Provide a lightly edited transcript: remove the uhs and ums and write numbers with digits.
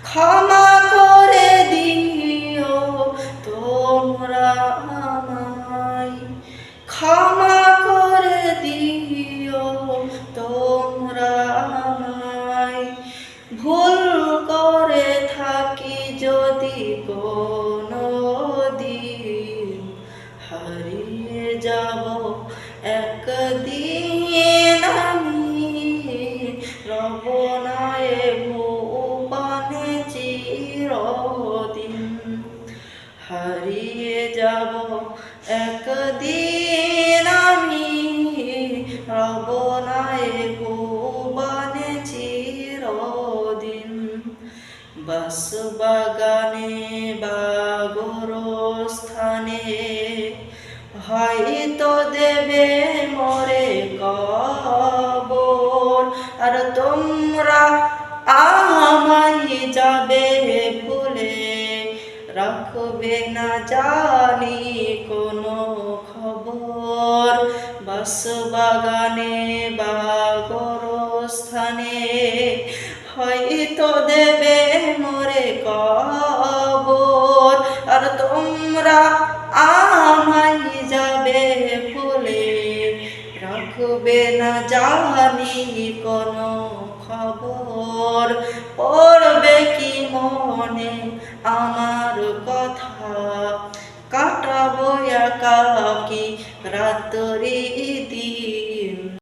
ক্ষমা করে দিও তোমরা আমায়, ক্ষমা করে দিও তোমরা আমায়। ভুল করে থাকি যদি কোনোদিন, হারিয়ে যাব একদিন আমি, রব না এ ভুবনে চিরদিন। হারিয়ে যাব একদিন আমি, রব না এ ভুবনে চিরদিন। বাঁশবাগানে বা গোরস্থানে হয়তো দেবে মোরে কবর, আর তোমরা আমায় যাবে ভুলে, রাখবে না জানি কোনো খবর। বাঁশবাগানে বা গোরস্থানে হয়তো দেবে মোরে কবর, আর তোমরা আমায় যাবে ভুলে, রাখবে না জানি কোনো খবর। পড়বে কি মনে আমার কথা, কাটাবো একাকী রাত্রি দিন।